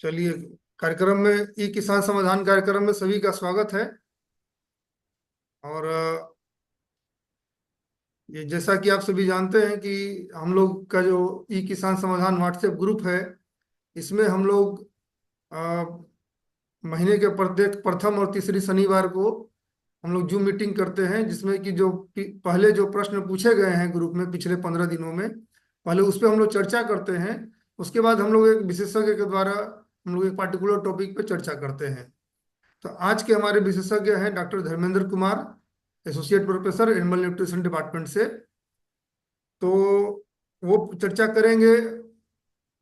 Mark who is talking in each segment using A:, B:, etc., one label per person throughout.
A: चलिए, कार्यक्रम में ई किसान समाधान कार्यक्रम में सभी का स्वागत है। और ये जैसा कि आप सभी जानते हैं कि हम लोग का जो ई किसान समाधान व्हाट्सएप ग्रुप है, इसमें हम लोग अ, महीने के प्रत्येक प्रथम और तीसरी शनिवार को हम लोग जूम मीटिंग करते हैं, जिसमें कि जो पहले जो प्रश्न पूछे गए हैं ग्रुप में पिछले 15 दिनों में, पहले उस पर हम लोग चर्चा करते हैं। उसके बाद हम लोग एक विशेषज्ञ के द्वारा हम लोग एक पार्टिकुलर टॉपिक पे चर्चा करते हैं। तो आज के हमारे विशेषज्ञ हैं doctor Dharmendra Kumar, associate professor animal nutrition department से। तो वो चर्चा करेंगे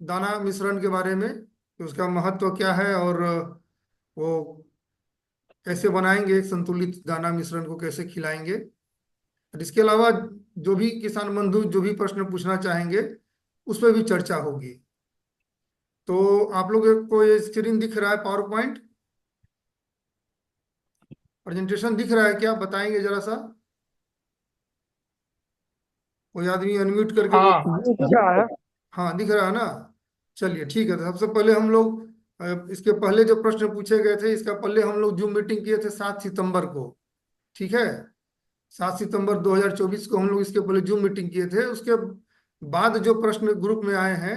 A: दाना मिश्रण के बारे में कि उसका महत्व क्या है, और वो कैसे बनाएंगे एक संतुलित दाना मिश्रण को, कैसे खिलाएंगे। और इसके अलावा जो भी किसान बंधु जो भी प्रश्न पूछना चाहेंगे उस पर भी चर्चा होगी। तो आप लोगों को ये स्क्रीन दिख रहा है, पावर पॉइंट प्रेजेंटेशन दिख रहा है क्या? बताएंगे जरा सा। कोई आदमी अनम्यूट करके बोल।
B: हाँ, दिख रहा है।
A: हाँ, दिख रहा है ना। चलिए ठीक है। तो सबसे पहले हम लोग इसके पहले जो प्रश्न पूछे गए थे, इसका पहले हम लोग जूम मीटिंग किए थे 7 सितंबर को। ठीक है, 7 सितंबर 2024 को हम लोग इसके पहले जूम मीटिंग किए थे। उसके बाद जो प्रश्न ग्रुप में आए हैं,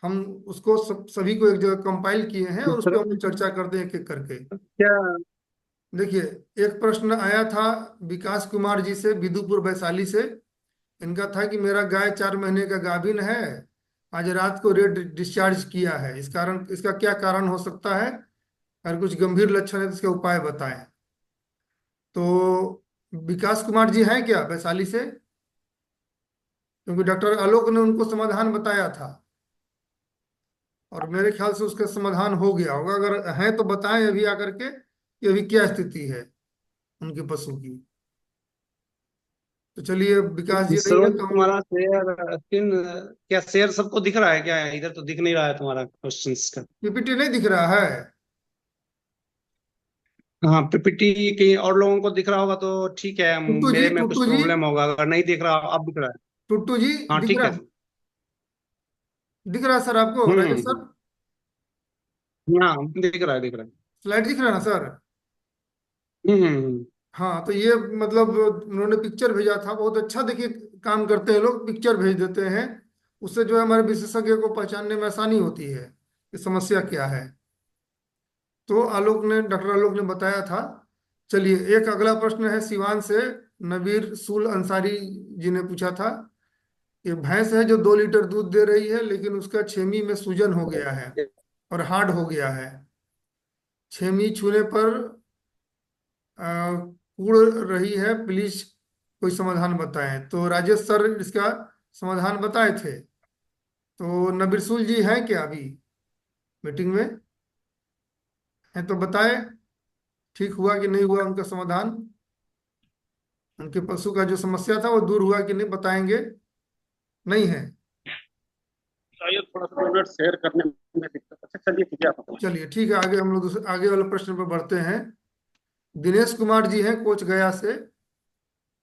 A: हम उसको सभी को एक जगह कंपाइल किए हैं और उस पर
B: सर,
A: हम लोग चर्चा करते हैं एक एक करके।
B: क्या?
A: देखिए, एक प्रश्न आया था विकास कुमार जी से, बिदुपुर वैशाली से। इनका था कि मेरा गाय 4 महीने का गाभिन है, आज रात को रेड डिस्चार्ज किया है, इस कारण इसका क्या कारण हो सकता है, अगर कुछ गंभीर लक्षण है तो इसके उपाय बताएं। तो विकास कुमार जी हैं क्या वैशाली से? क्योंकि डॉक्टर आलोक ने उनको समाधान बताया था और मेरे ख्याल से उसका समाधान हो गया होगा। अगर हैं तो बताएं अभी आकर के कि अभी क्या स्थिति है उनके पशु की। तो चलिए, विकास जी नहीं है
B: सरोज,
A: तो हम।
B: तुम्हारा शेयर स्क्रीन क्या शेयर सबको दिख रहा है क्या? इधर तो दिख नहीं रहा है तुम्हारा क्वेश्चंस का।
A: पीपीटी नहीं दिख रहा है?
B: हाँ, पीपीटी कहीं और लोगों को दिख रहा होगा तो ठीक है,
A: टुट्टू जी,
B: मेरे में कुछ
A: टुट्टू जी,
B: प्रॉब्लम होगा। अगर नहीं दिख रहा, अब दिख रहा है।
A: टुट्टू जी,
B: हाँ,
A: दिख
B: ठीक
A: रहा
B: है।
A: दिख रहा है सर आपको, राजेश सर?
B: हाँ, दिख रहा है, दिख रहा है।
A: स्लाइड दिख रहा है ना सर?
B: हम्म,
A: हाँ, तो ये मतलब उन्होंने पिक्चर भेजा था, बहुत अच्छा। देखिए, काम करते हैं लोग, पिक्चर भेज देते हैं। उससे जो है हमारे विशेषज्ञ को पहचानने में आसानी होती है कि समस्या क्या है। तो डॉक्टर आलोक ने बताया था। चलिए, एक अगला प्रश्न है सिवान से, नबीर सुल अंसारी जी ने पूछा था कि भैंस है जो 2 लीटर दूध दे रही है, लेकिन उसका छेमी में सूजन हो गया है और हार्ड हो गया है। छेमी छूने पर उड़ रही है, प्लीज कोई समाधान बताएं। तो राजेश सर इसका समाधान बताए थे। तो नबीरसुल जी हैं क्या अभी मीटिंग में? हैं तो बताएं, ठीक हुआ कि नहीं हुआ उनका समाधान, उनके पशु का जो समस्या था वो दूर हुआ कि नहीं, बताएंगे? नहीं है?
B: शायद थोड़ा सा मिनट शेयर करने में दिक्कत। अच्छा, चलिए ठीक है, आप बताइए।
A: चलिए ठीक है, आगे हम लोग दूसरे आगे वाले प्रश्न पर बढ़ते हैं। दिनेश कुमार जी हैं कोच गया से।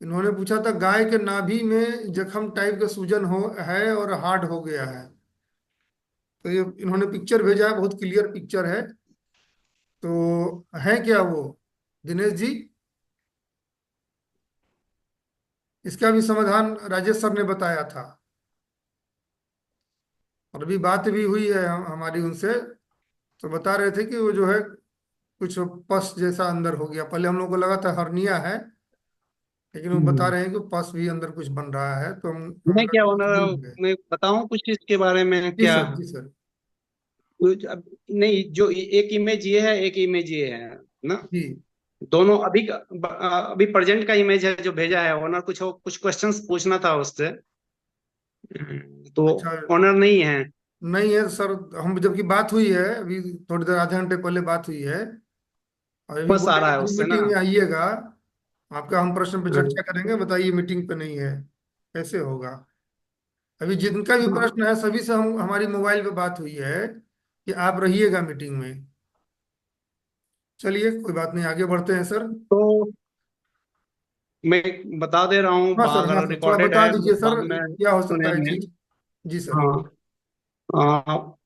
A: इन्होंने पूछा था गाय के नाभि में जख्म टाइप का सूजन हो है और हार्ड हो गया है। तो ये इन्होंने पिक्चर भेजा है, बहुत क्लियर पिक्चर है। तो है क्या वो दिनेश जी? इसका भी समाधान राजेश सर ने बताया था और अभी बात भी हुई है हमारी उनसे। तो बता रहे थे कि वो जो है कुछ पस जैसा अंदर हो गया। पहले हम लोग को लगा था हर्निया है, लेकिन वो बता
B: हम्म।
A: रहे हैं कि पस भी अंदर कुछ बन रहा है। तो
B: मैं
A: हमारा
B: क्या
A: कंफ्यूजन हो
B: ओनर,
A: गया।
B: मैं बताऊं कुछ इसके बारे में
A: जी
B: क्या?
A: सर, जी सर।
B: नहीं, जो एक इमेज ये है, एक इमेज ये है ना।
A: जी।
B: दोनों अभी प्रेजेंट का इमेज है जो भेजा है। ओनर कुछ क्वेश्चंस पूछना था उससे। तो
A: अच्छा,
B: ओनर नहीं है।
A: नहीं है सर। हम जबकि बात हुई है अभी, थोड़ी देर आधे घंटे पहले बात हुई है, और अभी
B: बस आ
A: बोले
B: रहा
A: कि
B: है
A: जूम
B: उससे ना।
A: मीटिंग में आइएगा, आपका हम प्रश्न पे चर्चा करेंगे, बताइए मीटिंग पे नहीं है, कैसे होगा? अभी जिनका भी
B: हाँ,
A: प्रश्न है सभी से हम हमारी मोबाइल पे बात हुई है कि आप रहिएगा मीटिंग में। चलिए, कोई बात नहीं, आगे बढ़ते हैं सर।
B: तो मैं बता दे रहा हूँ,
A: हाँ सर, हाँ
B: अगर
A: सर, थोड़ा
B: रिकॉर्डेड
A: बता
B: है
A: दीजिए
B: तो
A: सर,
B: बाद में
A: क्या हो सकता है
B: सुनेंगे।
A: चीज। जी सर।
B: हाँ।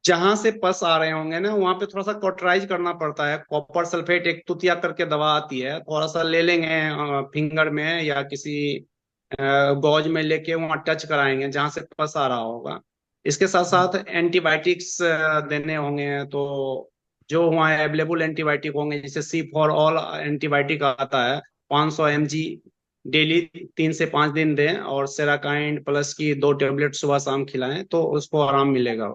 B: जहां से पस आ रहे होंगे ना, वहां पे थोड़ा सा कॉटराइज करना पड़ता है। कॉपर सल्फेट एक तुतिया करके दवा आती है, थोड़ा सा ले लेंगे फिंगर में या किसी गौज में लेके वहां टच कराएंगे जहां से पस आ रहा होगा। इसके साथ साथ एंटीबायोटिक्स देने होंगे। तो जो वहाँ अवेलेबल एंटीबायोटिक होंगे, जैसे सी फॉर ऑल एंटीबायोटिक आता है, 500 mg डेली 3 से 5 दिन दें, और सेराकाइंड प्लस की 2 टेबलेट सुबह शाम खिलाएं तो उसको आराम मिलेगा।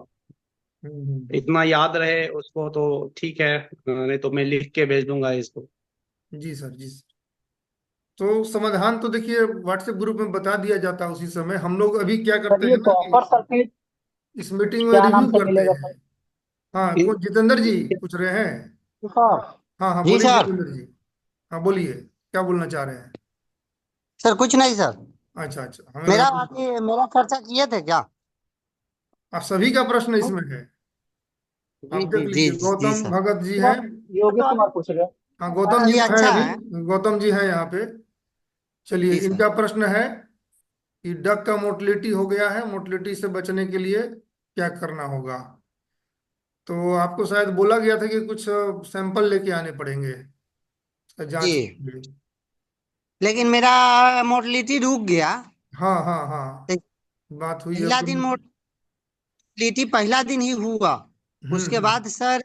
A: हम्म।
B: इतना याद रहे उसको तो ठीक है, नहीं तो मैं लिख के भेज दूंगा इसको।
A: जी सर, जी सर। तो समाधान तो देखिए व्हाट्सएप ग्रुप में बता दिया जाता है उसी समय। हम लोग अभी क्या करते
C: सर
A: हैं
C: ये
A: ना कि
C: कॉपर सल्फेट
A: इस मीटिंग में
C: क्या नाम
A: रिव्यू
C: से
A: करते
C: मिलेगा
A: हैं।
C: सर?
A: हाँ, कौन, जितेंद्र जी पूछ रहे हैं?
C: सर।
A: हाँ हाँ,
C: जी
A: बोलिए
C: सर।
A: जितेंद्र जी। हाँ बोलिए, क्या बोलना चाह रहे हैं?
C: सर कुछ नहीं सर।
A: अच्छा अच्छा, हमें लगा
C: मेरा चर्चा किए थे क्या?
A: आप सभी का प्रश्न इसमें है।
C: जी
A: आप देख
C: जी जी
A: लीजिए,
C: जी
A: गौतम
C: सर।
A: भगत जी हैं।
C: सर योगेश कुमार पूछ रहे हैं।
A: हाँ, गौतम जी
C: चलिए
A: तो हैं
C: अच्छा
A: अभी।
C: है।
A: गौतम जी हैं यहाँ पे। चलिए,
C: जी सर।
A: इनका प्रश्न है कि डक का मोटिलिटी हो गया है, मोटिलिटी से बचने के लिए क्या करना होगा? तो आपको शायद बोला गया था कि कुछ सैंपल लेके आने पड़ेंगे इसका जांच
C: जी,
A: के लिए।
C: लेकिन मेरा मोटिलिटी रुक गया।
A: हाँ हाँ हाँ, बात हुई है
C: पहला दिन
A: पूरी।
C: मोटिलिटी पहला दिन ही हुआ। उसके
A: हम्म।
C: बाद सर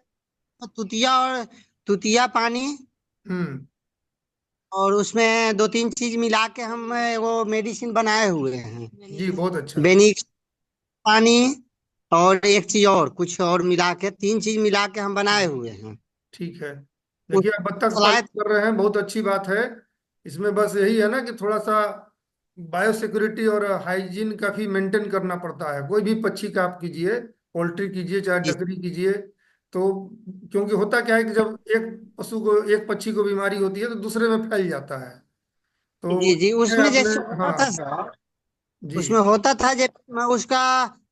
C: तुतिया और तुतिया पानी
A: हम्म।
C: और उसमें दो तीन चीज मिला के हम वो मेडिसिन बनाए हुए हैं।
A: जी, बहुत अच्छा।
C: बेनिक पानी और एक चीज और कुछ और मिला के तीन चीज मिला के हम बनाए हुए हैं।
A: ठीक है।
C: उस
A: देखिए, आप बत्तख पालन
C: सलाह।
A: कर रहे हैं, बहुत अच्छी बात है। इसमें बस यही है ना कि थोड़ा सा बायोसिक्योरिटी और हाइजीन काफी मेंटेन करना पड़ता है। कोई भी पक्षी का आप कीजिए, पोल्ट्री कीजिए चाहे
C: जी
A: डकरी कीजिए। तो क्योंकि होता क्या है कि जब एक पशु को, एक पक्षी को बीमारी होती है तो दूसरे में फैल जाता है।
C: जी
A: तो
C: जी,
A: है
C: उसमें
A: आपने।
C: जैसे होता था
A: हाँ।
C: सर।
A: जी।
C: उसमें होता था जब उसका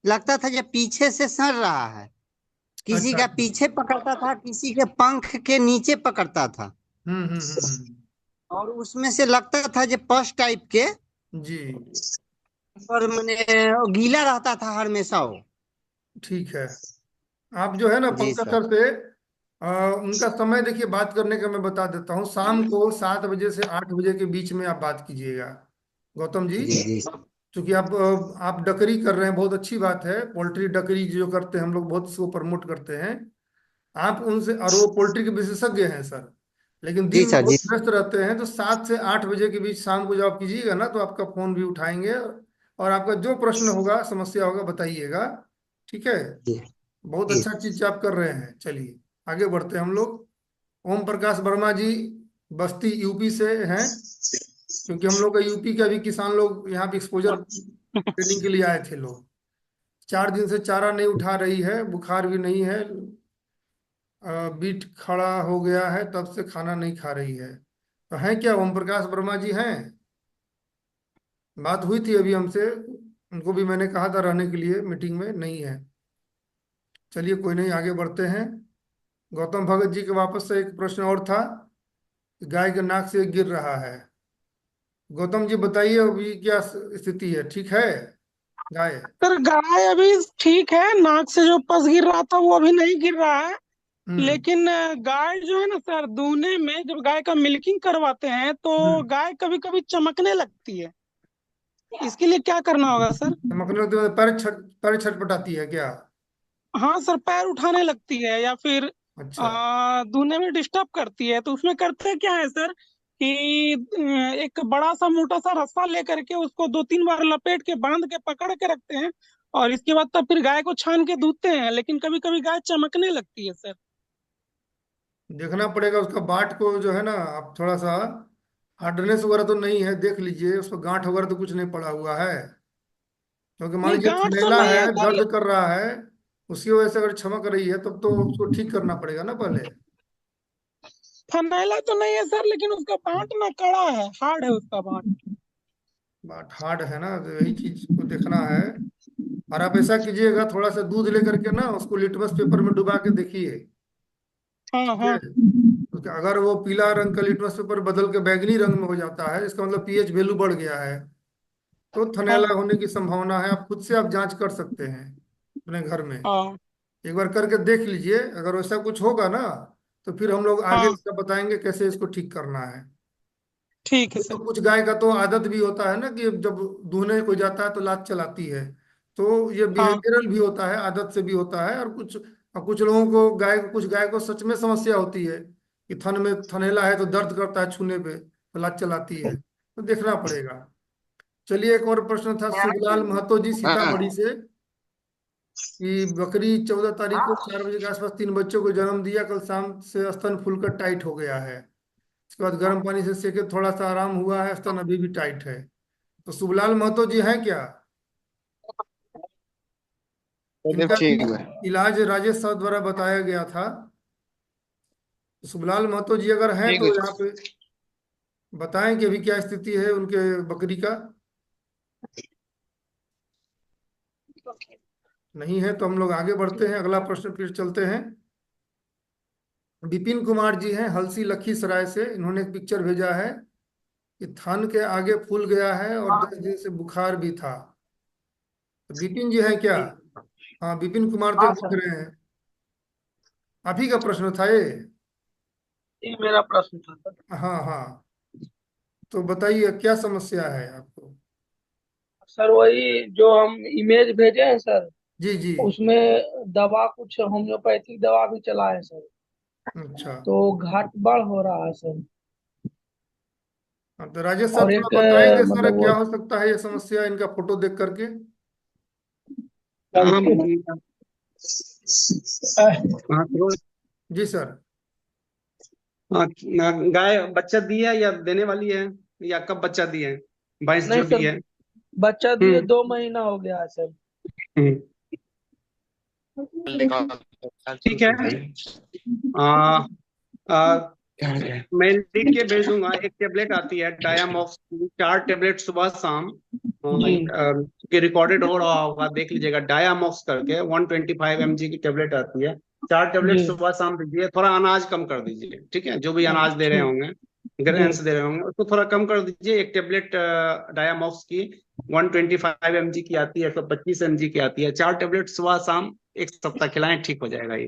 C: लगता था जब पीछे से सड़ रहा है। किसी
A: अच्छा
C: का
A: अच्छा।
C: पीछे पकड़ता था, किसी के पंख के नीचे पकड़ता था। और उसमें से लगता था जो पस टाइप के।
A: जी।
C: और मैंने गीला रहता था हमेशा वो।
A: ठीक है। आप जो है ना
C: जी
A: पंकज
C: सर।
A: सर से उनका समय देखिए बात करने का मैं बता देता हूँ। शाम को 7 बजे से 8 बजे के बीच में आप बात कीजिएगा, गौतम जी।
C: जी जी
A: क्योंकि आप डकरी कर रहे हैं, बहुत अच्छी बात है। पोल्ट्री डकरी जो करते हैं हम लोग बहुत इसको प्रमोट करते हैं। आप उनसे, और वो पोल्ट्री के विशेषज्ञ हैं सर। लेकिन दिन
C: जी
A: में
C: सर।
A: बहुत
C: जी
A: व्यस्त रहते हैं। तो 7 से 8 बजे के बीच शाम को जब आप कीजिएगा ना, तो आपका फोन भी उठाएंगे और आपका जो प्रश्न होगा, समस्या होगा, बताइएगा। ठीक है।
C: जी
A: बहुत
C: जी
A: अच्छा चीज आप कर रहे हैं। चलिए आगे बढ़ते हैं हम लोग। ओम प्रकाश वर्मा जी, बस्ती यूपी से हैं। क्योंकि हम लोग का यूपी का भी किसान लोग यहाँ पे एक्सपोजर ट्रेनिंग के लिए आए थे लोग। 4 दिन से चारा नहीं उठा रही है, बुखार भी नहीं है, बीट खड़ा हो गया है, तब से खाना नहीं खा रही है। तो हैं क्या ओम प्रकाश वर्मा जी हैं? बात हुई थी अभी हमसे, उनको भी मैंने कहा था रहने के लिए, मीटिंग में नहीं है। चलिए कोई नहीं, आगे बढ़ते हैं। गौतम भगत जी के वापस से एक प्रश्न और था। गाय के नाक से गिर रहा है। गौतम जी बताइए, अभी क्या स्थिति है? ठीक है गाय?
D: सर गाय अभी ठीक है। नाक से जो पस गिर रहा था वो अभी नहीं गिर रहा है।
A: हम्म।
D: लेकिन गाय जो है ना सर, दूने में जब गाय का मिल्किंग करवाते हैं तो
A: हम्म।
D: गाय कभी कभी चमकने लगती है। इसके लिए क्या करना होगा सर?
A: चमकने लगते हैं, पैर छटपटाती है क्या?
D: हाँ सर, पैर उठाने लगती है या फिर
A: अच्छा।
D: दूने में डिस्टर्ब करती है। तो उसमें करते क्या है सर कि एक बड़ा सा मोटा सा रस्सा लेकर के उसको 2 3 बार लपेट के बांध के पकड़ के रखते हैं। और इसके बाद तब फिर गाय को छान के दूधते हैं। लेकिन कभी कभी गाय चमकने लगती है सर।
A: देखना पड़ेगा उसका बाट को जो है ना, आप थोड़ा सा हार्डनेस वगैरह तो नहीं है, देख लीजिए उसको, गांठ वगैरह तो कुछ नहीं पड़ा हुआ है। क्योंकि मान
D: नहीं,
A: लीजिए
D: गांठ तो
A: थनैला
D: नहीं
A: है,
D: है सर।
A: दर्द कर रहा है, उसकी वजह से अगर चमक रही है तब तो उसको ठीक करना पड़ेगा ना पहले।
D: फनैला तो नहीं है सर, लेकिन उसका बांट ना कड़ा है, हार्ड है उसका बांट।
A: बाट हार्ड है ना, तो यही चीज को देखना है। और आप ऐसा कीजिएगा, थोड़ा सा दूध लेकर के ना उसको लिटमस पेपर में डुबा के देखिए।
D: हाँ
A: ठीक है।
D: हाँ।
A: क्योंकि अगर वो पीला रंग का लिटमस पेपर बदल के बैंगनी रंग में हो जाता है, इसका मतलब पीएच वैल्यू बढ़ गया है। तो थनैला
D: हाँ
A: होने की संभावना है। आप खुद से आप जांच कर सकते हैं अपने घर में।
D: हाँ।
A: एक बार करके देख लीजिए, अगर वैसा कुछ होगा ना तो फिर हम लोग आगे
D: हाँ
A: इसका बताएंगे कैसे इसको ठीक करना है।
D: ठीक है
A: तो
D: सर।
A: कुछ गाय का तो आदत भी होता है ना कि जब दूहने को जाता है तो लात चलाती है। तो ये
D: हाँ
A: बिहेवियरल भी होता है, आदत से भी होता है। और कुछ लोगों को गाय कुछ गाय को सच में समस्या होती है कि थन में थनैला है तो दर्द करता है छूने पे, तो लात चलाती है। तो देखना पड़ेगा। चलिए, एक और प्रश्न था शुभलाल महतो जी
C: हाँ
A: सीतामढ़ी से, कि बकरी 14 तारीख को 4 बजे के आसपास 3 बच्चों को जन्म दिया, कल शाम से स्तन फूलकर टाइट हो गया है। उसके बाद गर्म पानी से सेके, थोड़ा सा आराम हुआ है, स्तन अभी भी टाइट है। तो शुभलाल महतो जी हैं क्या?
C: चलिए
A: इनका
C: ठीक है।
A: इलाज राजेश साहब द्वारा बताया गया था। तो शुभलाल महतो जी अगर हैं
C: ठीक
A: तो
C: है।
A: यहाँ पे बताएं कि अभी क्या स्थिति है उनके बकरी का। नहीं है तो हम लोग आगे बढ़ते हैं, अगला प्रश्न फिर चलते हैं। विपिन कुमार जी हैं हलसी लखीसराय से, इन्होंने एक पिक्चर भेजा है कि थन के आगे फूल गया है और 10 दिन से बुखार भी था। तो विपिन जी हैं क्या? हाँ, विपिन कुमार तो
E: हाँ
A: दिख
E: सर,
A: रहे हैं। आप ही का प्रश्न था ये?
E: ये मेरा प्रश्न था सर।
A: हाँ हाँ, तो बताइए क्या समस्या है आपको।
E: सर वही जो हम इमेज भेजे हैं सर,
A: जी जी।
E: उसमें दवा कुछ होम्योपैथिक दवा भी चला है सर,
A: अच्छा।
E: तो घाट बढ़ हो रहा है सर।
A: हाँ, तो राजेश सर
E: और
A: थोड़ा
E: एक
A: बताएंगे सर
E: मतलब
A: क्या
E: वो
A: हो सकता है ये समस्या, इनका फोटो देख करके।
B: हाँ
E: अ,
B: हाँ
A: जी सर।
B: हाँ, गाय बच्चा दी है या देने वाली है, या कब बच्चा दी है, भैंस
E: नहीं
B: जो दी
E: सर,
B: है?
E: बच्चा दिए
B: हम्म
E: 2 महीना हो गया है सर।
B: हम्म, ठीक है। आ, आ, मैं लिख के भेज दूंगा। एक टेबलेट आती है डायामॉक्स की, 4 टेबलेट सुबह शाम,
E: जी
B: कि रिकॉर्डेड हो रहा होगा, देख लीजिएगा। डायामॉक्स करके 125 mg की टेबलेट आती है। 4 टेबलेट
E: जी
B: सुबह शाम दीजिए। थोड़ा अनाज कम कर दीजिए, ठीक है? जो भी अनाज दे रहे
E: ठीक।
B: होंगे,
E: जी
B: ग्रेन्स दे रहे होंगे, उसको थोड़ा कम कर दीजिए। एक टेबलेट डायामॉक्स की 125 mg की आती है, 125 mg की आती है। 4 टेबलेट सुबह शाम 1 सप्ताह खिलाएं, ठीक हो जाएगा ये।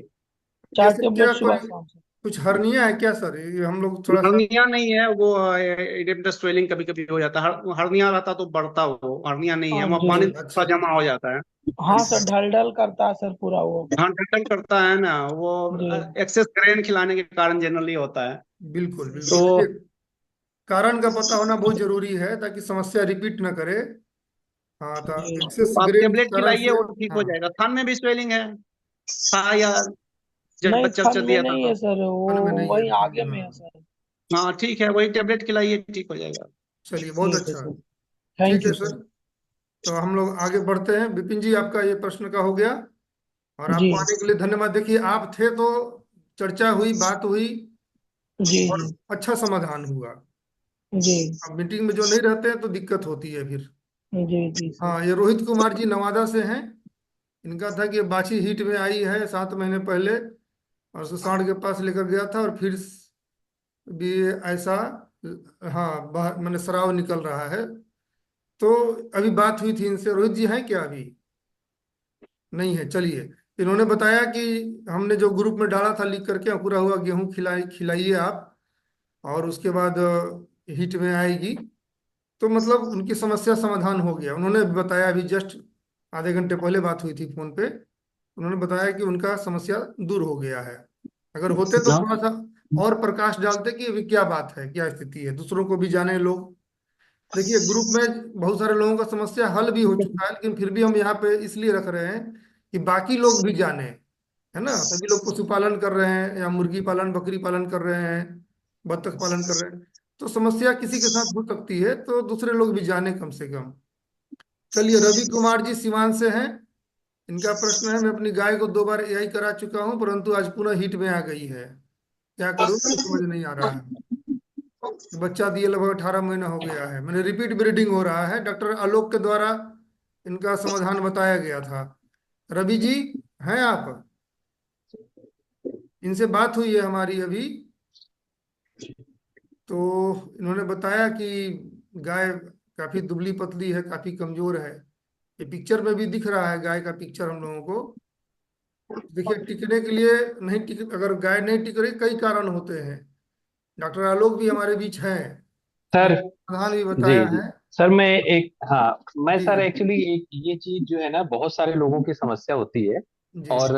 E: चार
A: कैसे,
E: टेबलेट
A: क्या
E: सुबह
A: कोई
E: शाम सर।
A: कुछ हर्निया है क्या सर? ये हम लोग थोड़ा सा।
B: हर्निया नहीं है वो, इरेक्टस स्वेलिंग कभी कभी हो जाता है। हर्निया रहता तो बढ़ता, वो हर्निया नहीं है,
E: हाँ
B: वहाँ
E: जी।
B: पानी
A: अच्छा
B: थोड़ा जमा हो जाता है।
E: हाँ सर, ढल ढल करता है सर पूरा वो।
B: हाँ, टटल करता है ना वो,
E: जी
B: एक्सेस ग्रेन खिलाने के कारण जनरली होता है।
A: बिल्कुल
B: तो
A: बिल्कुल, देखिए कारण का पता होना बहुत जरूरी है ताकि समस्या रिपीट न करे। हाँ, तो
E: जी।
A: एक्सेस
B: आप
A: ग्रेन के
B: टेबलेट
A: कारण
B: खिलाइए,
A: से।
B: वो ठीक हो
A: हाँ
B: जाएगा। थान में भी स्वेलिंग है, था या जब
E: नहीं,
B: बच्चा
E: थन
B: बच्चा
E: में
B: दिया था
E: नहीं
B: तो?
E: है सर, वो
A: मन में नहीं है
E: वही
A: अभी,
E: आगे में है
A: हाँ।
E: सर।
B: हाँ ठीक है, वही टेबलेट खिलाइए, ठीक हो जाएगा।
A: चलिए, बहुत
E: ठीक है
A: अच्छा।
E: सर।
A: ठीक
E: थैंक
A: है
E: यू
A: सर।
E: सर।
A: तो हम लोग आगे बढ़ते हैं। विपिन जी, आपका ये प्रश्न का हो गया, और
E: जी
A: आपको आने के लिए धन्यवाद। देखिए, आप थे तो चर्चा हुई, बात हुई,
E: जी
A: और
E: जी
A: अच्छा समाधान हुआ।
E: जी
A: अब मीटिंग में जो नहीं रहते हैं तो दिक्कत होती है फिर।
E: जी जी सर।
A: हाँ, ये रोहित कुमार जी नवादा से हैं। इनका था कि बाछी हीट में आई है 7 महीने पहले, और सुसाड़ के पास लेकर गया था, और फिर भी ऐसा, हाँ, बाहर मैंने स्राव निकल रहा है। तो अभी बात हुई थी इनसे। रोहित जी हैं क्या अभी? नहीं है। चलिए, इन्होंने बताया कि हमने जो ग्रुप में डाला था लिख करके, पूरा हुआ गेहूं खिलाइए आप, और उसके बाद हीट में आएगी। तो मतलब उनकी समस्या समाधान हो गया। उन्होंने बताया, अभी जस्ट आधे घंटे पहले बात हुई थी फोन पे, उन्होंने बताया कि उनका समस्या दूर हो गया है। अगर होते तो थोड़ा सा और प्रकाश डालते कि अभी क्या बात है, क्या स्थिति है, दूसरों को भी जाने लोग। देखिए, ग्रुप में बहुत सारे लोगों का समस्या हल भी हो चुका है, लेकिन फिर भी हम यहाँ पे इसलिए रख रहे हैं कि बाकी लोग भी जाने, है ना? सभी लोग पशुपालन कर रहे हैं, या मुर्गी पालन, बकरी पालन कर रहे हैं, बत्तख पालन कर रहे हैं। तो समस्या किसी के साथ हो सकती है, तो दूसरे लोग भी जाने कम से कम। चलिए, रवि कुमार जी सिवान से हैं। इनका प्रश्न है, मैं अपनी गाय को 2 बार एआई करा चुका हूँ, परंतु आज पुनः हीट में आ गई है, क्या करूँ, कुछ समझ नहीं आ रहा है। बच्चा दिए लगभग 18 महीना हो गया है, मैंने रिपीट ब्रीडिंग हो रहा है, डॉक्टर आलोक के द्वारा इनका समाधान बताया गया था। रवि जी हैं आप? इनसे बात हुई है हमारी अभी। तो इन्होंने बताया कि गाय काफी दुबली पतली है, काफी कमजोर है। ये पिक्चर में भी दिख रहा है गाय का पिक्चर हम लोगों को। देखिए, टिकने के लिए नहीं टिक, अगर गाय नहीं टिक रही कई कारण होते हैं। डॉक्टर आलोक भी हमारे बीच हैं,
F: सर।
A: उन्होंने समाधान भी
F: जी
A: बताया
F: जी।
A: है।
F: सर मैं एक, हाँ, मैं
A: जी
F: सर एक्चुअली एक ये चीज जो है ना, बहुत सारे लोगों की समस्या होती है।
A: जी
F: और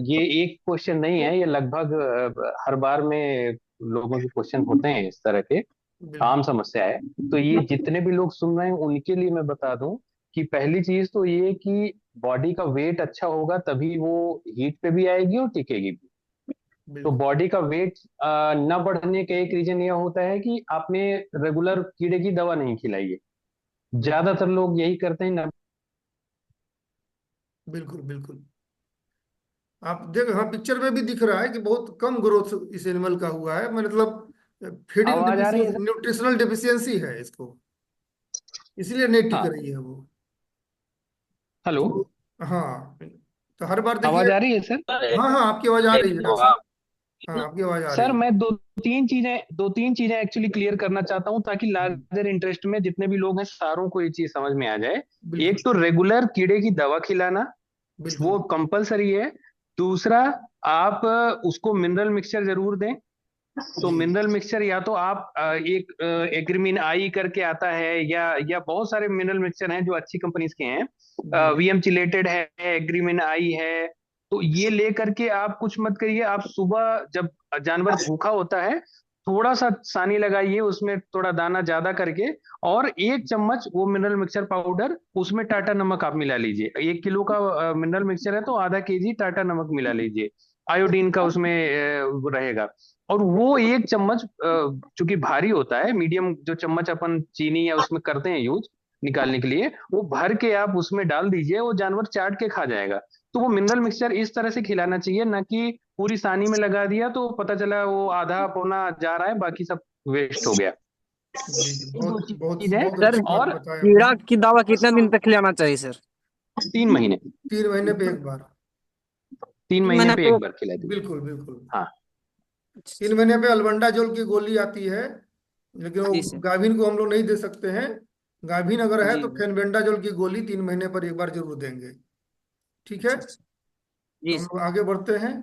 F: ये एक क्वेश्चन नहीं है, ये लगभग हर बार में लोगों के क्वेश्चन होते हैं इस तरह के। आम
A: बिल्कुल
F: समस्या है। तो ये जितने भी लोग सुन रहे हैं उनके लिए मैं बता दूं कि पहली चीज तो ये कि बॉडी का वेट अच्छा होगा तभी वो हीट पे भी आएगी और टिकेगी भी। तो
A: बिल्कुल
F: बॉडी का वेट न बढ़ने का एक रीजन यह होता है कि आपने रेगुलर कीड़े की दवा नहीं खिलाई है।
A: बिल्कुल
F: ज्यादातर लोग यही करते हैं ना।
A: बिल्कुल बिल्कुल। आप देख, हाँ, पिक्चर में भी दिख रहा है कि बहुत कम ग्रोथ इस एनिमल का हुआ है, मतलब फीडिंग
F: आवाज आ रही है
A: डिफिशियंसी,
F: सर?
A: न्यूट्रिशनल डिफिशियंसी है इसको, इसलिए नहीं टिक
F: हाँ।
A: रही है वो।
F: हेलो।
A: तो हाँ, तो हर बार देखिए।
F: आवाज आ रही है सर?
E: सर
A: हाँ हाँ, आपकी आवाज आ रही है
E: तो
A: ऐसा। हाँ, आपकी आवाज आ रही
F: सर
A: है।
F: मैं दो तीन चीजें एक्चुअली क्लियर करना चाहता हूं ताकि लार्जर इंटरेस्ट में जितने भी लोग हैं सारों को ये चीज समझ में आ जाए।
A: बिल्कुल
F: एक तो रेगुलर कीड़े की दवा खिलाना,
A: बिल्कुल।
F: वो कंपलसरी है। दूसरा, आप उसको मिनरल मिक्सचर जरूर दें। तो
A: जी
F: मिनरल मिक्सचर या तो आप एक एग्रीमिन आई करके आता है, या बहुत सारे मिनरल मिक्सचर हैं जो अच्छी कंपनीज के हैं।
A: जी
F: वीएम चिलेटेड है, एग्रीमिन आई है। तो ये ले करके आप कुछ मत करिए। आप सुबह जब जानवर भूखा होता है, थोड़ा सा सानी लगाइए उसमें, थोड़ा दाना ज्यादा करके, और 1 चम्मच वो मिनरल मिक्सचर पाउडर उसमें टाटा नमक आप मिला लीजिए। 1 किलो का मिनरल मिक्सचर है तो आधा केजी टाटा नमक मिला लीजिए। आयोडीन का उसमें रहेगा। और वो 1 चम्मच चूंकि भारी होता है, मीडियम जो चम्मच अपन चीनी या उसमें करते हैं यूज निकालने के लिए, वो भर के आप उसमें डाल दीजिए, वो जानवर चाट के खा जाएगा। तो वो मिनरल मिक्सचर इस तरह से खिलाना चाहिए, ना कि पूरी सानी में लगा दिया तो पता चला वो आधा पौना जा रहा है, बाकी सब वेस्ट हो गया।
A: जी जी,
F: ये दो
A: बहुत बहुत
F: चीज है।
A: बहुत
G: सर
A: अच्छी बात
F: और
A: बताया
G: कीड़ा
A: आपने।
G: की दवा कितने दिन तक खिलाना चाहिए सर?
F: 3 महीने।
A: 3 महीने पे एक बार।
F: 3 महीने
G: मैंने
F: पे
G: पे।
F: एक बार खिला दीजिए।
A: बिल्कुल बिल्कुल।
F: हाँ।
A: 3 महीने पे अल्बेंडाजोल की गोली आती है, लेकिन वो
G: जी सर।
A: गाभिन को हम लोग नहीं दे सकते हैं। गाभिन अगर है
G: जी
A: तो फेनबेंडाजोल की गोली 3 महीने पर एक बार जरूर देंगे। ठीक है,
G: अच्छा अच्छा।
A: तो
G: जी
A: हम
G: सर।
A: लोग आगे बढ़ते हैं।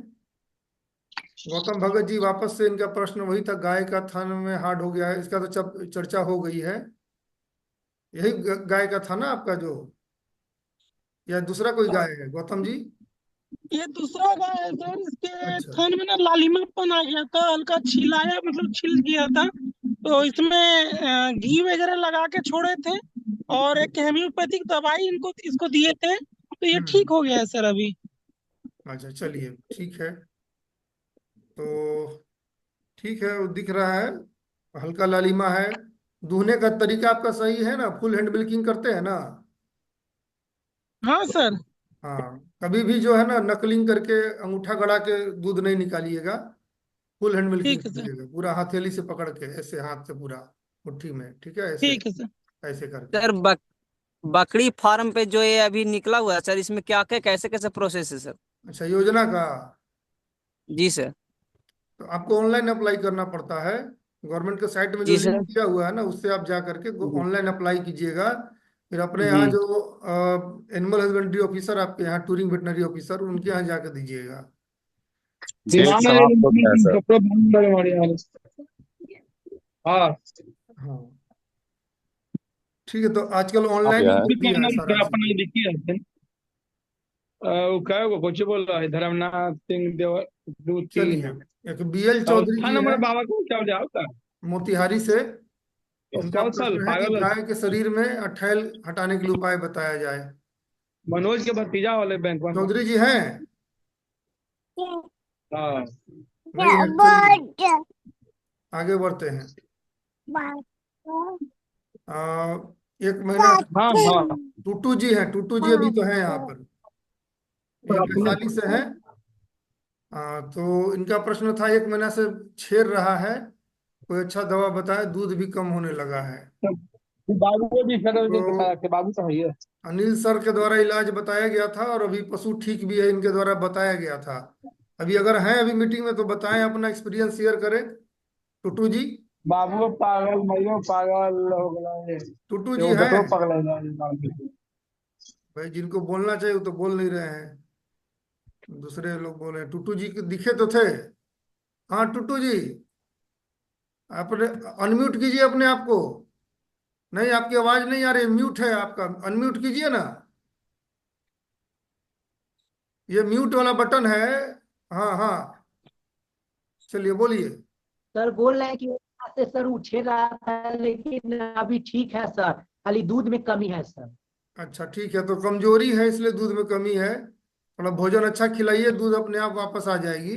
A: गौतम भगत जी, वापस से इनका प्रश्न वही था, गाय का थन में हार्ड हो गया है, इसका तो चर्चा हो गई है। यही गाय का था ना आपका जो, या दूसरा कोई गाय है गौतम जी?
D: ये दूसरा गाय है सर, इसके
A: अच्छा।
D: थन में ना लालिमापन आ गया था, हल्का छिलाया, मतलब छिल गया था। तो इसमें घी वगैरह लगा के छोड़े थे, और एक हेम्योपैथिक दवाई इनको इसको दिए थे, तो ये
A: हम्म।
D: ठीक हो गया है सर अभी।
A: अच्छा, चलिए ठीक है। तो ठीक है, वो दिख रहा है, हल्का लालिमा है। दूहने का तरीका आपका सही है ना? फुल हैंड मिल्किंग करते हैं ना?
D: हाँ सर।
A: हाँ, कभी भी जो है ना, नकलिंग करके अंगूठा गड़ा के दूध नहीं निकालिएगा। फुल हैंड मिल्किंग
D: ठीक है सर।
A: कीजिएगा, पूरा हथेली से पकड़ के, ऐसे हाथ से पूरा मुट्ठी में, ठीक है, ऐसे
D: ठीक है सर।
A: ऐसे करके।
G: सर बकरी फार्म पे जो ये अभी निकला हुआ है सर, इसमें क्या क्या कैसे कैसे प्रोसेस है सर?
A: अच्छा, योजना का?
G: जी सर।
A: तो आपको ऑनलाइन अप्लाई करना पड़ता है। गवर्नमेंट के साइट में जो
G: जी
A: लिंक
G: सर।
A: दिया हुआ है ना, उससे आप जा करके
G: जी।
A: ऑनलाइन अप्लाई कीजिएगा। फिर अपने यहाँ
G: जी।
A: जो एनिमल हस्बेंड्री ऑफिसर, आपके यहाँ टूरिंग वेटनरी ऑफिसर, उनके यहाँ जाकर दीजिएगा।
E: हाँ
H: डेट समाप्त हो गया है सर।
E: कपड़े बंद करे हमारे यहाँ। हाँ।
A: हाँ, ठीक है, तो आजकल
H: आ
A: ऑनलाइन
H: गया
A: ही
H: है।
A: कर दिया है सारा चीज।
E: अपना दिखी रहते हैं। वो क्या है, वो कुछ बोल रहा है, धर्मनाथ सिंह देव दूती।
A: चलिए, एक बीएल
E: और
A: चौधरी
E: था
A: जी
E: ना
A: हैं,
E: मेरे बाबा को, क्या जाता है?
A: मोतिहारी से। इनका
E: कौन साल
A: प्रश्न है कि
E: पागल है?
A: गाय के शरीर में अठैल हटाने के लिए उपाय बताया जाए।
E: मनोज के भतीजा वाले बैंक में।
A: चौधरी जी हैं?
E: हाँ।
A: नहीं है, चलिए आगे बढ़ते हैं। आ, एक महीना।
E: हाँ हाँ।
A: टूटू जी हैं, टूटू जी अभी तो हैं यहाँ पर, ये
E: अपने
A: वैशाली से हैं। तो इनका प्रश्न था, 1 महीना से छेड़ रहा है, कोई अच्छा दवा बताए, दूध भी कम होने लगा है।
E: बाबू को भी फिर
A: तो
E: बताया कि बाबू तो है ही है।
A: अनिल सर के द्वारा इलाज बताया गया था, और अभी पशु ठीक भी है, इनके द्वारा बताया गया था। अभी अगर हैं अभी मीटिंग में तो बताएं, अपना एक्सपीरियंस शेयर करें। टुटू जी,
E: बाबू पागल, मैं पागल हो गया है।
A: टुटू
E: ये
A: जी
E: वो
A: हैं?
E: बेटो पागल है।
A: भाई, जिनको बोलना चाहिए वो तो बोल नहीं रहे हैं। दूसरे लोग बोल रहे हैं टुटू जी दिखे तो थे। हाँ टुटू जी, अपने अनम्यूट कीजिए अपने आप को। नहीं, आपकी आवाज नहीं आ रही, म्यूट है आपका, अनम्यूट कीजिए ना। ये म्यूट वाला बटन है। हाँ हाँ, चलिए बोलिए।
H: सर बोल रहे हैं कि वहाँ से सर उछल रहा था, लेकिन अभी ठीक है सर, खाली दूध में कमी है सर।
A: अच्छा ठीक है, तो कमजोरी है इसलिए दूध में कमी है। थोड़ा भोजन अच्छा खिलाइए, दूध अपने आप वापस आ जाएगी।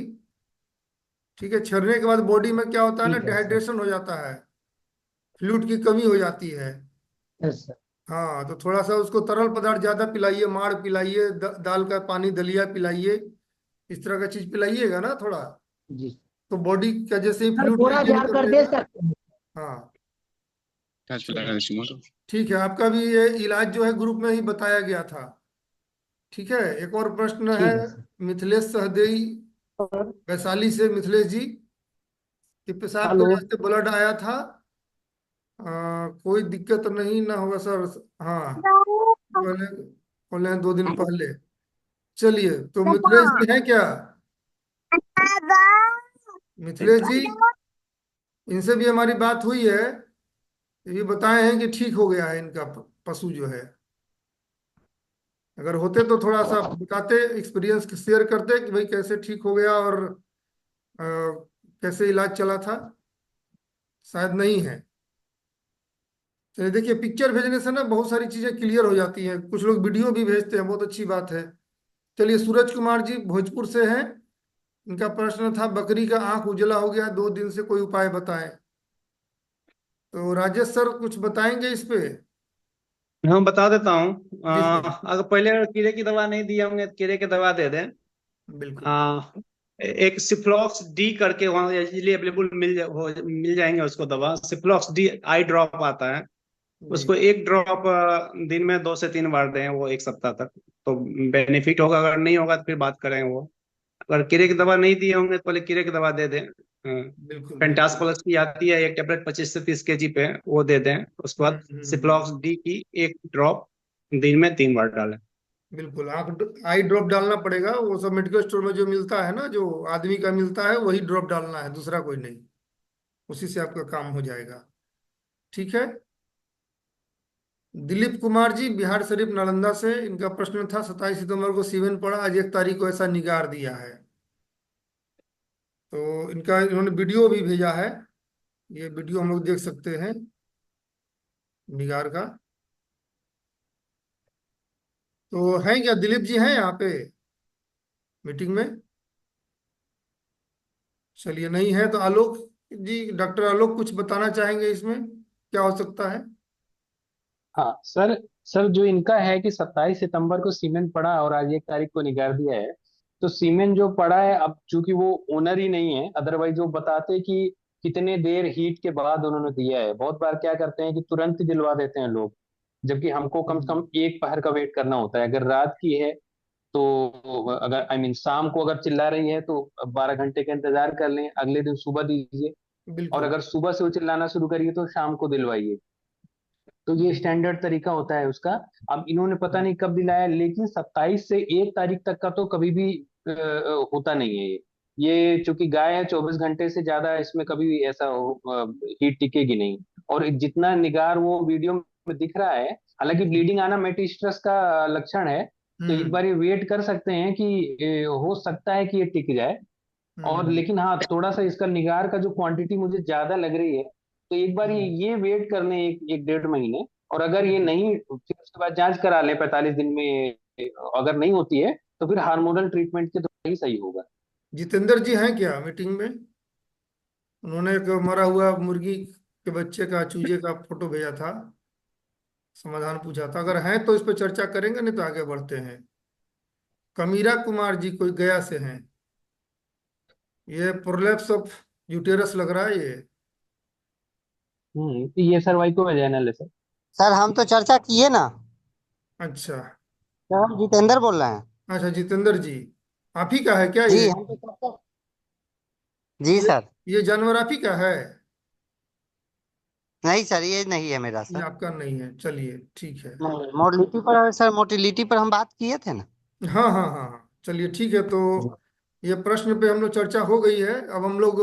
A: ठीक है, छेड़ने के बाद बॉडी में क्या होता है ना,
H: ठीक है सर।
A: डिहाइड्रेशन हो जाता है, फ्लूइड की कमी हो जाती है।
H: Yes sir.
A: हाँ, तो थोड़ा सा उसको तरल पदार्थ ज्यादा पिलाइए, माड़ पिलाइए, दाल का पानी, दलिया पिलाइए, इस तरह का चीज पिलाइएगा ना थोड़ा।
H: जी
A: तो बॉडी का जैसे ही
H: सर,
A: फ्लूइड
H: बोरा
A: नीचे
H: झाड़ कर दे
A: निकलेगा।
H: सकते हैं।
A: हाँ ठीक है, आपका भी ये इलाज जो है ग्रुप में ही बताया गया था। ठीक है, एक और प्रश्न है।
H: ठीक है सर।
A: मिथिलेश सहदेई, वैशाली से मिथिलेश जी, कि पेशाब के
H: हेलो।
A: रास्ते ब्लड आया था। कोई दिक्कत नहीं ना होगा सर। हाँ, बोले बोले हैं 2 दिन पहले। चलिए, तो मिथिलेश जी हैं क्या? मिथिलेश जी, इनसे भी हमारी बात हुई है। ये बताए हैं कि ठीक हो गया है इनका पशु जो है। अगर होते तो थोड़ा सा बताते, एक्सपीरियंस शेयर करते कि भाई कैसे ठीक हो गया और कैसे इलाज चला था। शायद नहीं है। चलिए देखिए, पिक्चर भेजने से ना बहुत सारी चीजें क्लियर हो जाती हैं, कुछ लोग वीडियो भी भेजते हैं, बहुत अच्छी बात है। चलिए, सूरज कुमार जी भोजपुर से हैं। इनका प्रश्न था बकरी का आंख उजला हो गया 2 दिन से, कोई उपाय बताएं। तो राजेश सर कुछ बताएंगे इस पे?
B: हम बता देता हूँ।
A: जी सर।
B: अगर पहले अगर कीड़े की दवा नहीं दिए होंगे तो कीड़े की दवा दे दें।
A: बिल्कुल।
B: आ, एक सिफ्लॉक्स डी करके वहाँ इजीली अवेलेबल मिल जाएंगे उसको दवा। सिफ्लॉक्स डी आई ड्रॉप आता है,
A: जी।
B: उसको एक ड्रॉप दिन में 2 से 3 बार दें, वो 1 सप्ताह तक तो बेनिफिट होगा। अगर नहीं होगा तो फिर बात करें वो। अगर कीड़े की दवा नहीं दिए होंगे तो पहले कीड़े की दवा दे दें।
A: बिल्कुल
B: पेंटास
A: बिल्कुल।
B: प्लस की आती है एक टेबलेट 25 से 30 kg पे, वो दे दें। उसके बाद सिफ्लॉक्स
A: हम्म।
B: डी की एक ड्रॉप दिन में 3 बार डालें।
A: बिल्कुल, आँख आई ड्रॉप डालना पड़ेगा, वो सब मेडिकल स्टोर में जो मिलता है ना, जो आदमी का मिलता है वही ड्रॉप डालना है, दूसरा कोई नहीं। उसी से आपका काम हो जाएगा। ठीक है। दिलीप कुमार जी बिहार शरीफ नालंदा से, इनका प्रश्न था 27 सितंबर को सीवन पड़ा, आज 1 तारीख को ऐसा निगार दिया है। तो इनका इन्होंने वीडियो भी भेजा है, ये वीडियो हम लोग देख सकते हैं निगार का। तो हैं क्या दिलीप जी, हैं यहाँ पे मीटिंग में? चलिए, नहीं है तो आलोक जी, डॉक्टर आलोक कुछ बताना चाहेंगे इसमें, क्या हो सकता है?
F: हाँ सर। सर जो इनका है कि 27 सितंबर को सीमेंट पड़ा और आज 1 तारीख को निकाल दिया है, तो सीमेंट जो पड़ा है, अब चूंकि वो ओनर ही नहीं है, अदरवाइज वो बताते कि कितने देर हीट के बाद उन्होंने दिया है। बहुत बार क्या करते हैं कि तुरंत ही दिलवा देते हैं लोग, जबकि हमको कम से
A: हम्म।
F: कम 1 पहर का वेट करना होता है। अगर रात की है तो अगर शाम को अगर चिल्ला रही है तो 12 घंटे का इंतजार कर लें, अगले दिन सुबह दीजिए। और
A: बिल्कुल।
F: अगर सुबह से वो चिल्लाना शुरू करिए तो शाम को दिलवाइए। तो ये स्टैंडर्ड तरीका होता है उसका। अब इन्होंने पता नहीं कब दिलाया, लेकिन 27 से 1 तारीख तक का तो कभी भी होता नहीं है ये चूंकि गाय है, 24 घंटे से ज्यादा इसमें कभी भी ऐसा हीट टिकेगी नहीं। और जितना निगार वो वीडियो में दिख रहा है, हालांकि ब्लीडिंग आना मेटिस्ट्रस का लक्षण है, तो एक
A: हम्म
F: बार ये वेट कर सकते हैं कि हो सकता है कि ये टिक जाए। और
A: हम्म
F: लेकिन हाँ, थोड़ा सा इसका निगार का जो क्वांटिटी मुझे ज्यादा लग रही है, तो एक बार ये वेट कर लें 1 1 डेढ़ महीने। और अगर ये
A: बिल्कुल।
F: नहीं, फिर उसके बाद जांच करा लें 45 दिन में। अगर नहीं होती है तो फिर हार्मोनल ट्रीटमेंट के द्वारा ही सही होगा।
A: जितेंद्र जी हैं क्या मीटिंग में? उन्होंने एक मरा हुआ मुर्गी के बच्चे का, चूजे का फोटो भेजा था, समाधान पूछा था। अगर हैं तो इस पर चर्चा करेंगे, नहीं तो आगे बढ़ते हैं। कमीरा कुमार जी कोई गया से हैं। ये प्रोलेप्स ऑफ यूटेरस लग रहा है ये।
F: ये सर्वाइको वेजाइनल है सर।
C: सर हम तो चर्चा किए ना।
A: अच्छा।
C: सर हम जितेंद्र बोल रहे हैं।
A: अच्छा जितेंद्र जी, आप ही का है क्या
C: जी
A: ये?
C: हम तो चर्चा। जी
A: ये
C: सर।
A: ये जानवर आप ही का है?
C: नहीं सर, ये नहीं है मेरा
A: ये
C: सर।
A: आपका नहीं है, चलिए ठीक है।
C: नहीं, मोटिलिटी पर सर, मोटिलिटी पर हम बात किए थे ना।
A: हाँ हाँ हाँ हाँ। चलिए ठीक है, तो ये प्रश्न पे हम लोग चर्चा हो गई है। अब हम लोग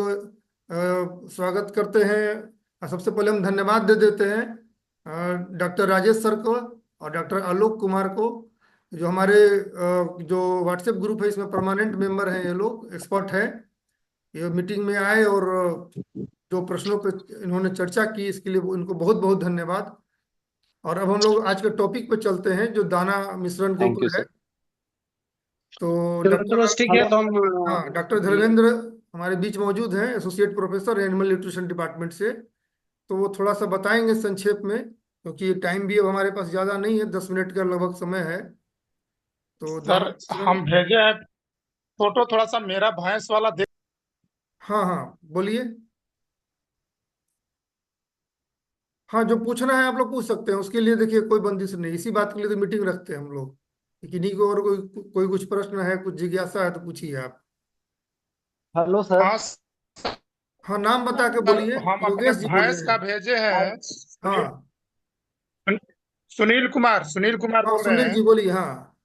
A: स्वागत करते हैं। सबसे पहले हम धन्यवाद दे देते हैं डॉक्टर राजेश सर को और डॉक्टर आलोक कुमार को, जो हमारे जो व्हाट्सएप ग्रुप है इसमें परमानेंट मेंबर हैं, ये लोग एक्सपर्ट हैं। ये मीटिंग में आए और जो प्रश्नों पे इन्होंने चर्चा की, इसके लिए इनको बहुत बहुत धन्यवाद। और अब हम लोग आज के टॉपिक पे चलते हैं, जो दाना मिश्रण के
B: थैंक यू
A: ऊपर है।
B: सर।
A: तो
B: चलो
A: डॉक्टर,
B: चलो ठीक है, तो हम
A: हाँ, डॉक्टर धर्मेंद्र हमारे बीच मौजूद हैं, associate professor animal nutrition department से। तो वो थोड़ा सा बताएंगे संक्षेप में, क्योंकि टाइम भी अब हमारे पास ज़्यादा नहीं है, 10 मिनट का लगभग समय है। तो
I: सर
A: दाना मिश्रण।
I: हम भेजे हैं फोटो, थोड़ा सा मेरा भैंस वाला देख।
A: हाँ हाँ, बोलिए। हाँ, जो पूछना है आप लोग पूछ सकते हैं, उसके लिए देखिए कोई बंदिश नहीं, इसी बात के लिए तो मीटिंग रखते हैं हम लोग। किन्हीं को और कोई कोई कुछ प्रश्न है, कुछ जिज्ञासा है तो पूछिए आप।
H: Hello sir.
I: हाँ
A: हाँ, नाम बता के
I: सर,
A: बोलिए।
I: हम अपने
A: योगेश जी बोल
I: भैंस
A: रहे
I: का
A: हैं।
I: भेजे हैं।
A: हाँ
I: सुनील कुमार
A: हाँ,
I: बोल रहे
A: सुनील
I: हैं।
A: जी बोलिए। हाँ।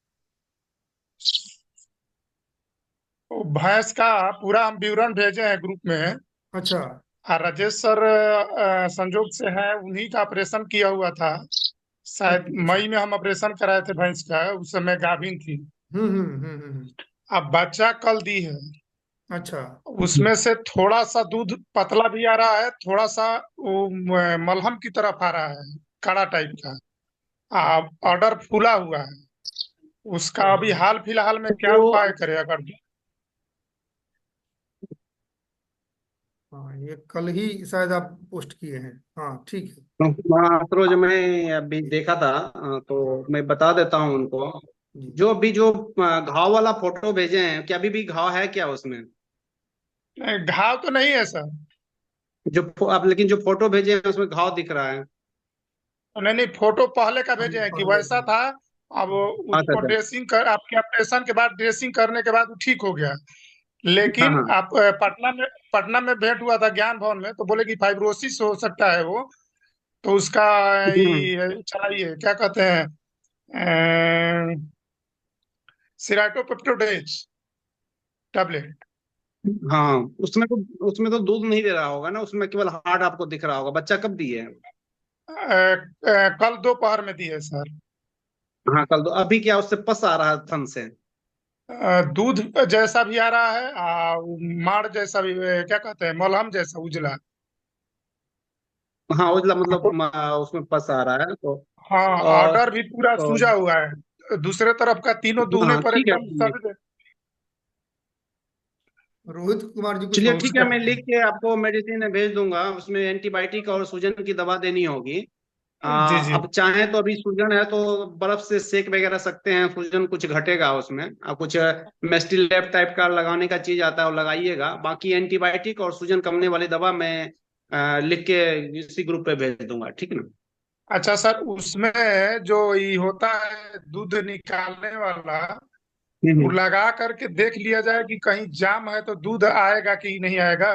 I: तो भैंस का पूरा हम विवरण भेजे हैं ग्रुप में।
A: अच्छा।
I: और राजेश सर संजोग से हैं, उन्हीं का ऑपरेशन किया हुआ था। शायद
A: अच्छा अच्छा।
I: मई में हम ऑपरेशन कराए थे भैंस का, उस समय गाभिन थी।
A: हम्म।
I: अब बच्चा कल दी है।
A: अच्छा।
I: उसमें से थोड़ा सा दूध पतला भी आ रहा है, थोड़ा सा वो मलहम की तरफ आ रहा है, कड़ा टाइप का। ऑर्डर फूला हुआ है। उसका अभी हाल फिलहाल में क्या
B: तो
I: उपाय करे अगर।
A: हाँ, ये कल ही शायद आप पोस्ट किए हैं। हाँ ठीक है।
B: हाँ, तो जो मैं अभी देखा था,
A: हाँ
B: तो मैं बता देता हूँ उनको।
A: जी।
B: जो अभी जो घाव वाला फोटो भेजे हैं, क्या अभी भी घाव है क्या उसमें?
I: नहीं, घाव तो नहीं है सर।
B: अब लेकिन जो फोटो भेजे हैं उसमें घाव दिख रहा है।
I: नहीं नहीं, फोटो पहले का भेजे हैं कि
A: पहले
I: वैसा था। अब
B: अच्छा
I: उसको
B: अच्छा।
I: ड्रेसिंग कर, आपके ऑपरेशन के बाद ड्रेसिंग करने के बाद वो ठीक हो गया।
B: हाँ
I: लेकिन
B: हाँ।
I: आप पटना में भेंट हुआ था ज्ञान भवन में, तो बोले कि फाइब्रोसिस हो सकता है वो। तो उसका
B: हम्म,
I: ये चलाइए, क्या कहते हैं, सिराटोपेप्टोडेज टैबलेट।
B: हाँ, उसमें तो दूध नहीं दे रहा होगा ना, उसमें केवल हार्ट आपको दिख रहा होगा। बच्चा कब दिए है?
I: कल दोपहर में दी है सर।
B: हाँ, कल दो। अभी क्या उससे पस आ रहा है थन से?
I: दूध जैसा भी आ रहा है, माड़ जैसा भी, क्या कहते हैं, मलहम जैसा उजला।
B: हाँ, उजला मतलब उसमें पस आ रहा है तो।
I: हाँ,
B: और
I: ऑर्डर भी पूरा
B: तो
I: सूजा हुआ है, दूसरे तरफ का तीनों दुगने
B: हाँ
I: पर
B: ठीक है,
I: एकदम सख्त।
A: रोहित कुमार जी कुछ
B: चलिए ठीक है,
A: पूछना
B: मैं
A: है।
B: लिख के आपको मेडिसिन भेज दूंगा। उसमें एंटीबायोटिक और सूजन की दवा देनी होगी।
I: जी जी।
B: अब चाहें तो अभी सूजन है तो बर्फ से सेक वगैरह सकते हैं, सूजन कुछ घटेगा उसमें। कुछ मेस्टिलेप टाइप का लगाने का चीज आता है, वो लगाइएगा। बाकी एंटीबायोटिक और सूजन कमने वाली दवा मैं लिख के इसी ग्रुप पे भेज दूंगा, ठीक है ना?
I: अच्छा सर, उसमें जो ये होता है दूध निकालने वाला, वो
B: हम्म।
I: लगा करके देख लिया जाए कि कहीं जाम है तो दूध आएगा कि नहीं आएगा।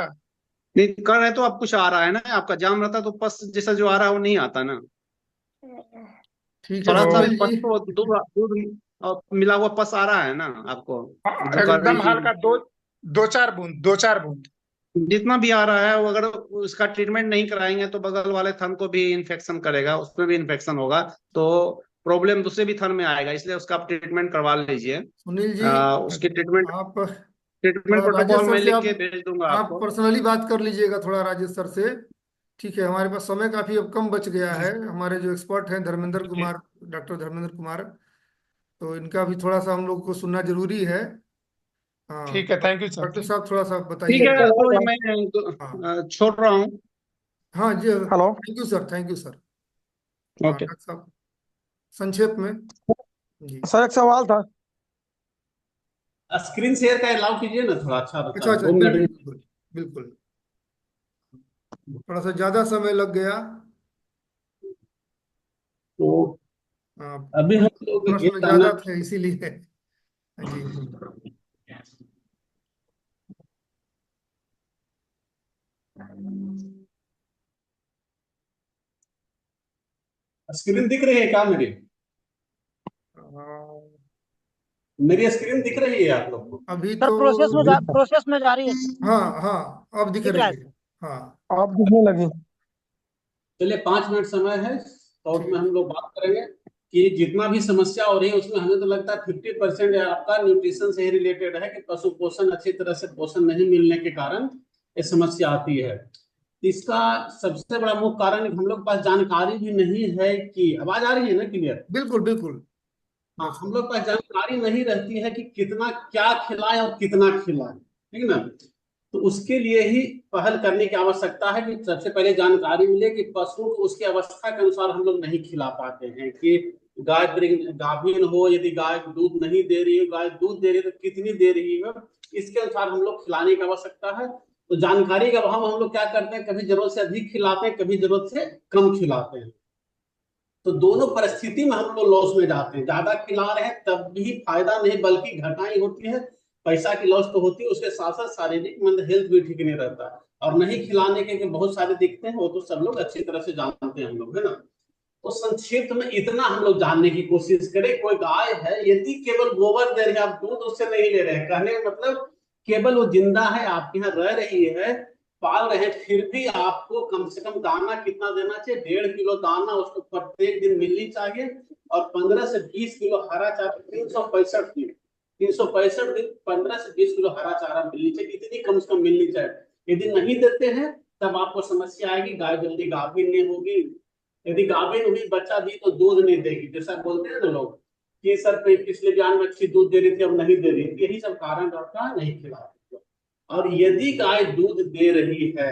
B: नहीं कर रहे तो अब कुछ आ रहा है ना, आपका जाम रहता तो पस जैसा जो आ रहा है वो नहीं आता ना।
A: ठीक है
B: थोड़ा सा भी
A: सुनील
B: पस
A: जी।
B: तो दूध दूध मिला हुआ पस आ रहा है ना आपको,
I: हाँ,
B: जो कर रही
I: एकदम
B: थी।
I: हल्का, दो चार बूंद।
B: जितना भी आ रहा है वो, अगर उसका ट्रीटमेंट नहीं कराएंगे तो बगल वाले थन को भी इन्फेक्शन करेगा, उसमें भी इन्फेक्शन होगा तो प्रॉब्लम दूसरे भी थन में आएगा। इसलिए उसका आप ट्रीटमेंट करवा लीजिए।
A: सुनील जी,
B: उसकी ट्रीटमेंट
A: आप
B: ट्रीटमेंट
A: थोड़ा राजेश
B: प्रोटोकॉल
A: सर
B: में
A: से
B: लिख के
A: आप
B: भेज दूंगा
A: आप
B: आपको।
A: पर्सनली बात कर लीजिएगा थोड़ा राजेश सर से। ठीक है, हमारे पास समय काफी अब कम बच गया
I: जी
A: है। हमारे जो एक्सपर्ट हैं धर्मेंद्र
I: जी।
A: कुमार, डॉक्टर धर्मेंद्र कुमार, तो इनका भी थोड़ा सा हम लोग को सुनना जरूरी है। हाँ,
I: ठीक है, थैंक यू सर।
A: डॉक्टर साहब थोड़ा सा
B: ठीक
A: बताइए।
B: है, तो मैं
A: हाँ
B: छोड़ रहा हूँ।
A: हाँ जी।
I: Hello
A: thank you sir, thank you sir. हाँ
B: ओके।
A: डॉक्टर साहब, संक्षेप में। जी।
I: सर, एक सवाल था।
J: स्क्रीन शेयर का अलाउ कीजिए ना, थोड़ा अच्छा
A: अच्छा
J: रहता है,
A: अच्छा,
J: 2 मिनट।
A: बिल्कुल बिल्कुल बिल्कुल। थोड़ा सा ज्यादा समय लग गया।
J: तो
A: हाँ,
J: अभी हम लोग ये
A: प्रश्न
J: दाना।
A: ज्यादा थे इसीलिए। जी।
J: स्क्रीन दिख रही है क्या मेरी?
A: हाँ,
J: मेरी स्क्रीन दिख रही है आप लोग को?
A: अभी
H: सर
A: तो
H: प्रोसेस में जा रही है।
A: हाँ हाँ, अब दिख
H: दिख
A: रही
H: रहा है
A: है। हाँ
E: आप दिखने लगे।
J: चलिए 5 मिनट समय है, शॉर्ट में
A: ठीक।
J: हम लोग बात करेंगे कि जितना भी समस्या हो रही है उसमें हमें तो लगता है 50% आपका न्यूट्रिशन से ही रिलेटेड है कि पशु पोषण अच्छी तरह से पोषण नहीं मिलने के कारण ये समस्या आती है। इसका सबसे बड़ा मुख्य कारण हम लोग के पास जानकारी भी नहीं है कि, आवाज आ रही है ना क्लियर?
A: बिल्कुल बिल्कुल।
J: हाँ, हम लोग के पास जानकारी नहीं रहती है कि कितना क्या खिलाएं और कितना खिलाएं, ठीक है ना। तो उसके लिए ही पहल करने की आवश्यकता है कि सबसे पहले जानकारी मिले कि पशु को उसकी अवस्था के अनुसार हम लोग नहीं खिला पाते हैं कि गाय गाभिन हो, यदि गाय दूध नहीं दे रही हो, गाय दूध दे रही है तो कितनी दे रही है, इसके अनुसार हम लोग खिलाने की आवश्यकता है। तो जानकारी का अभाव हम लोग क्या करते हैं, कभी जरूरत से अधिक खिलाते हैं, कभी जरूरत से कम खिलाते हैं। तो दोनों परिस्थिति में हम लोग लॉस में जाते हैं। ज्यादा खिला रहे हैं तब भी फायदा नहीं बल्कि घाटा ही होती है, पैसा की लॉस तो होती है, उसके साथ साथ शारीरिक मतलब हेल्थ भी ठीक नहीं रहता। और नहीं खिलाने के बहुत सारे दिखते हैं, वो तो सब लोग अच्छी तरह से जानते हैं हम लोग, है ना। तो संक्षिप्त में इतना हम लोग जानने की कोशिश करें। कोई गाय है, यदि केवल गोबर दे रही है, आप दूध उससे नहीं ले रहे हैं, कहने का मतलब केवल वो जिंदा है, आपके यहाँ रह रही है, पाल रहे हैं, फिर भी आपको कम से कम दाना कितना देना चाहिए, 1.5 किलो दाना उसको प्रत्येक दिन मिलनी चाहिए। और 15 से 20 किलो हरा चारा, 365 दिन 365 दिन 15 से 20 किलो हरा चारा मिलनी चाहिए, इतनी कम से कम मिलनी चाहिए। यदि नहीं देते हैं तब आपको समस्या आएगी, गाय जल्दी गाभिन नहीं होगी। यदि गाभिन हुई बच्चा दी तो दूध नहीं देगी, जैसा बोलते हैं ना लोग कि सर पिछले जान में अच्छी दूध दे रही थी अब नहीं दे रही, यही सब कारण रहता है नहीं खिला। और यदि गाय दूध दे रही है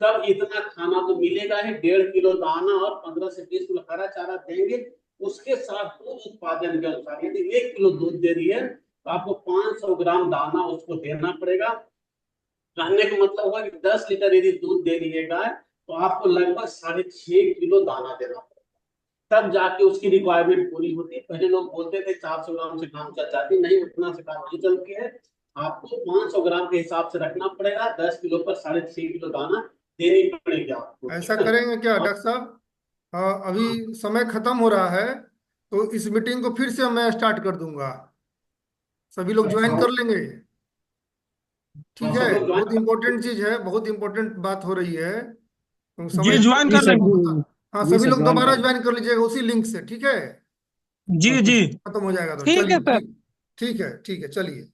J: तब इतना खाना तो मिलेगा ही, 1.5 किलो दाना और 15 से 20 किलो हरा चारा देंगे। उसके साथ दूध उत्पादन के अनुसार यदि 1 किलो दूध दे रही है तो आपको 500 ग्राम दाना उसको देना पड़ेगा। कहने का मतलब होगा कि 10 लीटर यदि दूध दे रही है गाय तो आपको लगभग 6.5 किलो दाना देना पड़ेगा, तब जाके उसकी रिक्वायरमेंट पूरी होती है। पहले लोग बोलते थे 400 ग्राम से काम चल जाती, नहीं, उतना से काम नहीं चलती है। आपको 500 ग्राम के हिसाब से रखना पड़ेगा, 10 किलो पर 6.5 किलो दाना देनी पड़ेगी आपको।
A: ऐसा करेंगे क्या डॉक्टर साहब, अभी समय खत्म हो रहा है तो इस मीटिंग को फिर से मैं स्टार्ट कर दूंगा, सभी लोग ज्वाइन कर लेंगे। ठीक है,
J: सब लोग
A: बहुत
J: ज्वाइन।
A: इंपॉर्टेंट चीज है, बहुत इंपॉर्टेंट बात हो रही है, तो समय
D: जी ज्वाइन
E: जी
D: कर
E: सर,
D: लेंगे।
A: हाँ
E: जी
A: सभी
E: सर
A: लोग
E: ज्वाइन
A: दोबारा
E: कर।
A: ज्वाइन कर लीजिएगा उसी लिंक से, ठीक है।
D: जी
A: और
D: जी
A: खत्म हो जाएगा तो
D: ठीक है
A: चलिए,
D: सर।
A: ठीक, ठीक है, ठीक है, चलिए।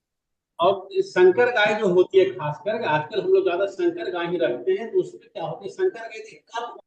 J: और संकर गाय जो होती है, खासकर आजकल हम लोग ज्यादा संकर गाय ही रखते हैं, तो उसमें क्या होता है, संकर गाय कब